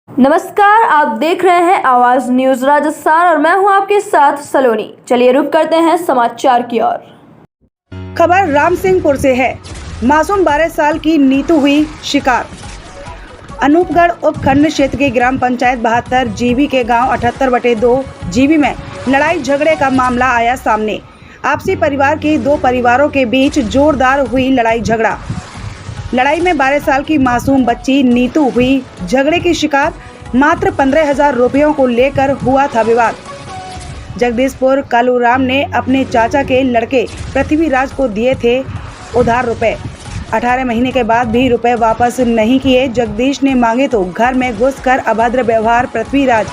नमस्कार, आप देख रहे हैं आवाज न्यूज राजस्थान और मैं हूं आपके साथ सलोनी। चलिए रुक करते हैं समाचार की ओर। खबर रामसिंहपुर से है। मासूम 12 साल की नीतू हुई शिकार। अनूपगढ़ उपखंड क्षेत्र के ग्राम पंचायत 72 जीबी के गांव 78/2 जीबी में लड़ाई झगड़े का मामला आया सामने। आपसी परिवार के दो परिवारों के बीच जोरदार हुई लड़ाई झगड़ा। लड़ाई में 12 साल की मासूम बच्ची नीतू हुई झगड़े की शिकार। मात्र 15,000 रुपयों को लेकर हुआ था विवाद। जगदीशपुर कालूराम ने अपने चाचा के लड़के पृथ्वीराज को दिए थे उधार रुपए। 18 महीने के बाद भी रुपए वापस नहीं किए। जगदीश ने मांगे तो घर में घुसकर अभद्र व्यवहार। पृथ्वीराज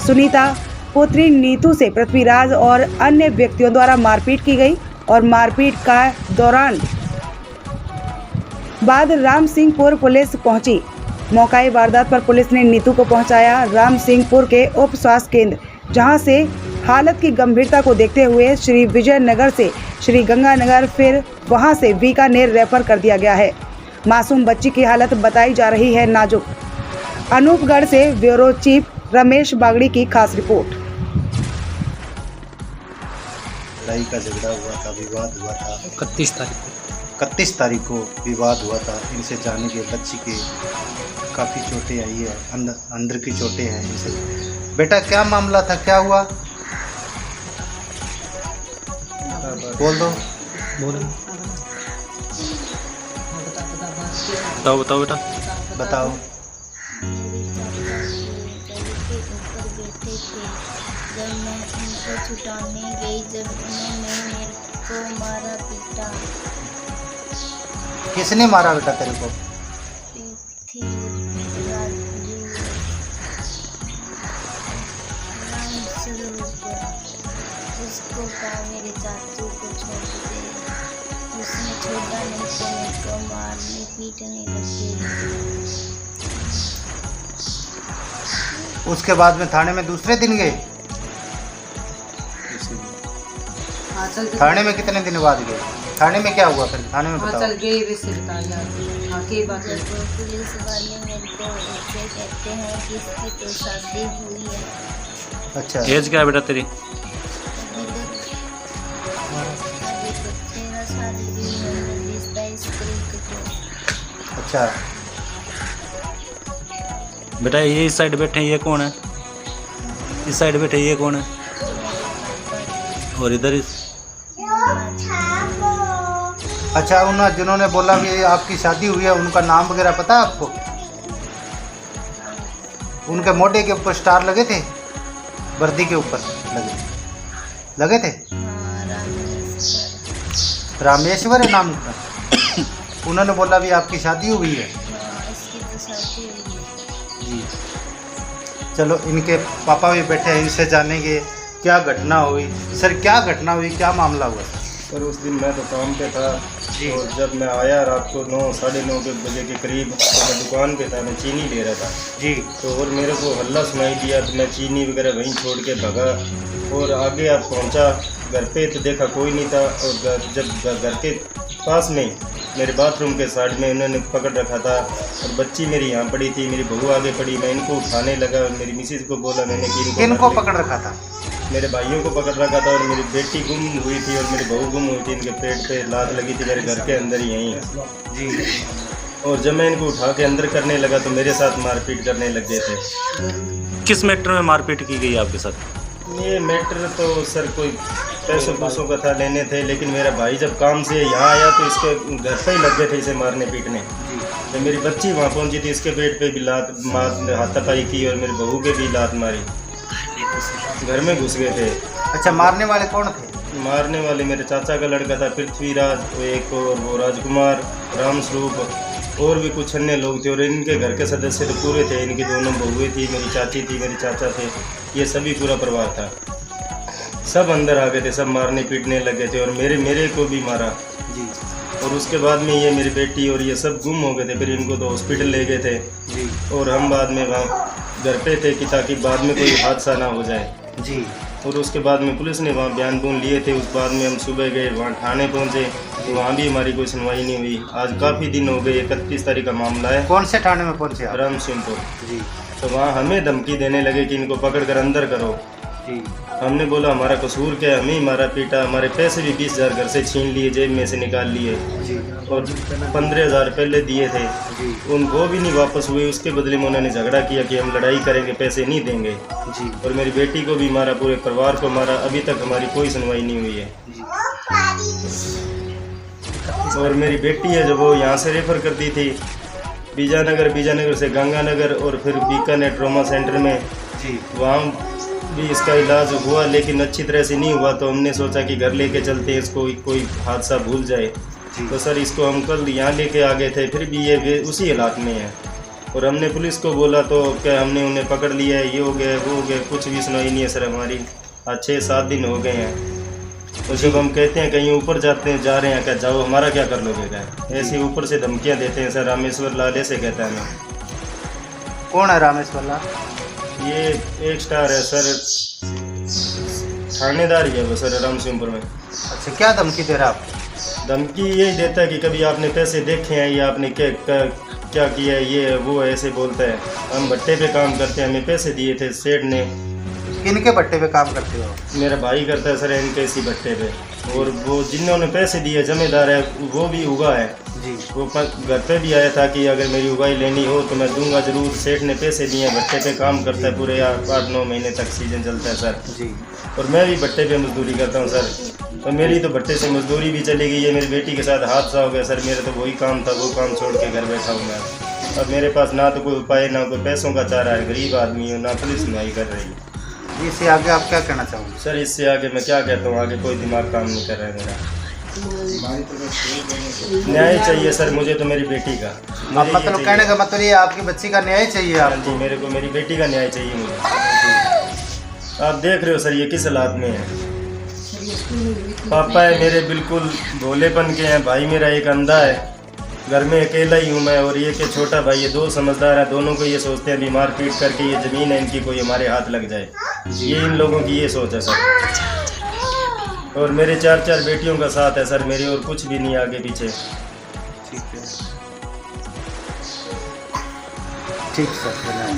सुनीता पुत्री नीतू से पृथ्वीराज और अन्य व्यक्तियों द्वारा मारपीट की गई और मारपीट का दौरान बाद रामसिंहपुर पुलिस पहुंची। मौकाई वारदात पर पुलिस ने नीतू को पहुंचाया रामसिंहपुर के उप स्वास्थ्य केंद्र, जहां से हालत की गंभीरता को देखते हुए श्री विजयनगर से श्री गंगानगर फिर वहां से बीकानेर रेफर कर दिया गया है। मासूम बच्ची की हालत बताई जा रही है नाजुक। अनूपगढ़ से ब्यूरो चीफ रमेश बागड़ी की खास रिपोर्ट। लड़ाई का झगड़ा हुआ था, विवाद हुआ था 31 तारीख को विवाद हुआ था। इनसे जाने के बच्ची के काफ़ी चोटें आई है, अंदर की चोटें हैं इनसे। बेटा क्या मामला था, क्या हुआ? बोल दो। बताओ बेटा। बताओ। जब मैं उनको छुटाने गई, जब उन्होंने मेरे को मारा पीटा। किसने मारा बेटा तेरे को? उसको कहा मेरे चाचू को छोड़ दे, उसने छोड़ा नहीं तो मेरे को मारने पीटने लगे। उसके बाद में थाने में दूसरे दिन गए? थाने में कितने दिन बाद गए? थाने में क्या हुआ फिर? थाने में बताओ। पुलिस वाले मेरे को ऐसे कहते हैं कि इसकी तो शादी हुई है। अच्छा, एज क्या है बेटा तेरी? 13 साल की उम्र, 22 को। अच्छा बेटा ये इस साइड बैठे हैं, ये कौन है? इस साइड बैठे ये कौन है? और इधर अच्छा, उन्होंने जिन्होंने बोला कि आपकी शादी हुई है, उनका नाम वगैरह पता है आपको? उनके मोटे के ऊपर स्टार लगे थे, वर्दी के ऊपर लगे थे। रामेश्वर है नाम का। उन्होंने बोला भी आपकी शादी हुई है। इसकी तो शादी हुई है। जी, चलो इनके पापा भी बैठे हैं, इनसे जानेंगे क्या घटना हुई। सर क्या घटना हुई, क्या मामला हुआ? सर उस दिन मैं तो काम पे था जी। और जब मैं आया रात को 9 साढ़े 9 बजे के करीब, तो मैं दुकान पे था, मैं चीनी ले रहा था जी। तो और मेरे को हल्ला सुनाई दिया तो मैं चीनी वगैरह वहीं छोड़ के भगा और आगे आप पहुंचा घर पे तो देखा कोई नहीं था। और जब घर के पास में मेरे बाथरूम के साइड में उन्होंने पकड़ रखा था और बच्ची मेरी यहाँ पड़ी थी, मेरी बहू आगे पड़ी। मैं इनको उठाने लगा और मेरी मिसेज को बोला मैंने कि किनको पकड़ रखा था? मेरे भाइयों को पकड़ रखा था और मेरी बेटी गुम हुई थी और मेरी बहू गुम हुई थी। इनके पेट पे लात लगी थी मेरे घर के अंदर ही यहीं जी। और जब मैं इनको उठा के अंदर करने लगा तो मेरे साथ मारपीट करने लग गए थे। किस मैटर में मारपीट की गई आपके साथ? ये मैटर तो सर कोई पैसों का था, लेने थे, लेकिन मेरा भाई जब काम से यहाँ आया तो इसके घर पे ही लग गए थे इसे मारने पीटने। जब मेरी बच्ची वहाँ पहुँची थी, इसके पेट पे भी लात हाथापाई की और मेरी बहू के भी लात मारी, घर में घुस गए थे। अच्छा, मारने वाले कौन थे? मारने वाले मेरे चाचा का लड़का था पृथ्वीराज, वो एक, और वो राजकुमार, रामस्वरूप और भी कुछ अन्य लोग थे। और इनके घर के सदस्य तो पूरे थे, इनकी दोनों बहुएं थी, मेरी चाची थी, मेरे चाचा थे, ये सभी पूरा परिवार था। सब अंदर आ गए थे, सब मारने पीटने लगे थे और मेरे को भी मारा जी। और उसके बाद में ये मेरी बेटी और ये सब गुम हो गए थे। फिर इनको तो हॉस्पिटल ले गए थे जी। और हम बाद में वहाँ घर पे थे कि ताकि बाद में कोई हादसा ना हो जाए जी। और उसके बाद में पुलिस ने वहाँ बयान बून लिए थे। उस बाद में हम सुबह गए, वहाँ थाने पहुँचे तो वहाँ भी हमारी कोई सुनवाई नहीं हुई। आज काफ़ी दिन हो गए, 31 तारीख का मामला है। कौन से थाने में पहुँचे आप? रामसिंहपुर। जी। तो वहाँ हमें धमकी देने लगे कि इनको पकड़ कर अंदर करो। जी हमने बोला हमारा कसूर क्या है, हमें ही मारा पीटा, हमारे पैसे भी 20,000 घर से छीन लिए, जेब में से निकाल लिए जी और 15,000 पहले दिए थे, जी उनको भी नहीं वापस हुए। उसके बदले में उन्होंने झगड़ा किया कि हम लड़ाई करेंगे, पैसे नहीं देंगे। जी और मेरी बेटी को भी मारा, पूरे परिवार को मारा। अभी तक हमारी कोई सुनवाई नहीं हुई है। जी और मेरी बेटी है जो वो यहाँ से रेफर कर दी थी बीजानगर से गंगानगर और फिर बीकानेर ट्रॉमा सेंटर में। जी वहाँ भी इसका इलाज हुआ लेकिन अच्छी तरह से नहीं हुआ, तो हमने सोचा कि घर लेके चलते हैं इसको, कोई हादसा भूल जाए। तो सर इसको हम कल यहाँ लेके आ गए थे, फिर भी ये उसी हालात में है। और हमने पुलिस को बोला तो क्या हमने उन्हें पकड़ लिया है, ये हो गया वो हो गया, कुछ भी सुनाई नहीं है सर हमारी। आज 6-7 दिन हो गए हैं। तो जब हम कहते हैं कहीं ऊपर जा रहे हैं, क्या जाओ, हमारा क्या कर लोगे, क्या ऐसे ऊपर से धमकियाँ देते हैं सर। रामेश्वर लाल ऐसे कहता है हमें। कौन है रामेश्वर लाल? ये एक स्टार है सर, थानेदार ही है वो सर राम सिंहपुर में। अच्छा, क्या धमकी दे रहा है आपको? धमकी यही देता है कि कभी आपने पैसे देखे हैं या आपने क्या किया है, ये वो ऐसे बोलता है। हम भट्टे पे काम करते हैं, हमें पैसे दिए थे सेठ ने। किनके भट्टे पे काम करते हो? मेरा भाई करता है सर इनके इसी भट्टे पे। और वो जिन्होंने पैसे दिए जमींदार है, वो भी उगा है जी वो घर पे भी आया था कि अगर मेरी उगाई लेनी हो तो मैं दूंगा ज़रूर। सेठ ने पैसे दिए, भट्टे पे काम करता है पूरे 8-9 महीने तक सीजन चलता है सर। जी और मैं भी भट्टे पे मजदूरी करता हूँ सर। तो मेरी तो भट्टे से मजदूरी भी चली गई है। मेरी बेटी के साथ हादसा हो गया सर, मेरा तो वही काम था, वो काम छोड़ के घर बैठा हूँ मैं। अब मेरे पास ना तो कोई उपाय, ना कोई पैसों का चारा है, गरीब आदमी हूँ, ना पुलिस सुनवाई कर रही है। इससे आगे आप क्या कहना चाहोगे? सर इससे आगे मैं क्या कहता हूँ, आगे कोई दिमाग काम नहीं कर रहा है मेरा। न्याय चाहिए सर मुझे तो मेरी बेटी का। अब मतलब कहने का मतलब ये आपकी बच्ची का न्याय चाहिए हाँ आपको? जी, मेरे को मेरी बेटी का न्याय चाहिए मुझे। आप देख रहे हो सर ये किस हालात में है। पापा है मेरे बिल्कुल भोलेपन के हैं, भाई मेरा एक अंधा है, घर में अकेला ही हूँ मैं, और ये के छोटा भाई, ये 2 समझदार हैं। दोनों को ये सोचते हैं बीमार पीट करके ये ज़मीन है इनकी कोई हमारे हाथ लग जाए, ये इन लोगों की ये सोच है सर। और मेरे 4 बेटियों का साथ है सर मेरी, और कुछ भी नहीं आगे पीछे। ठीक है, ठीक सर, धन्यवाद।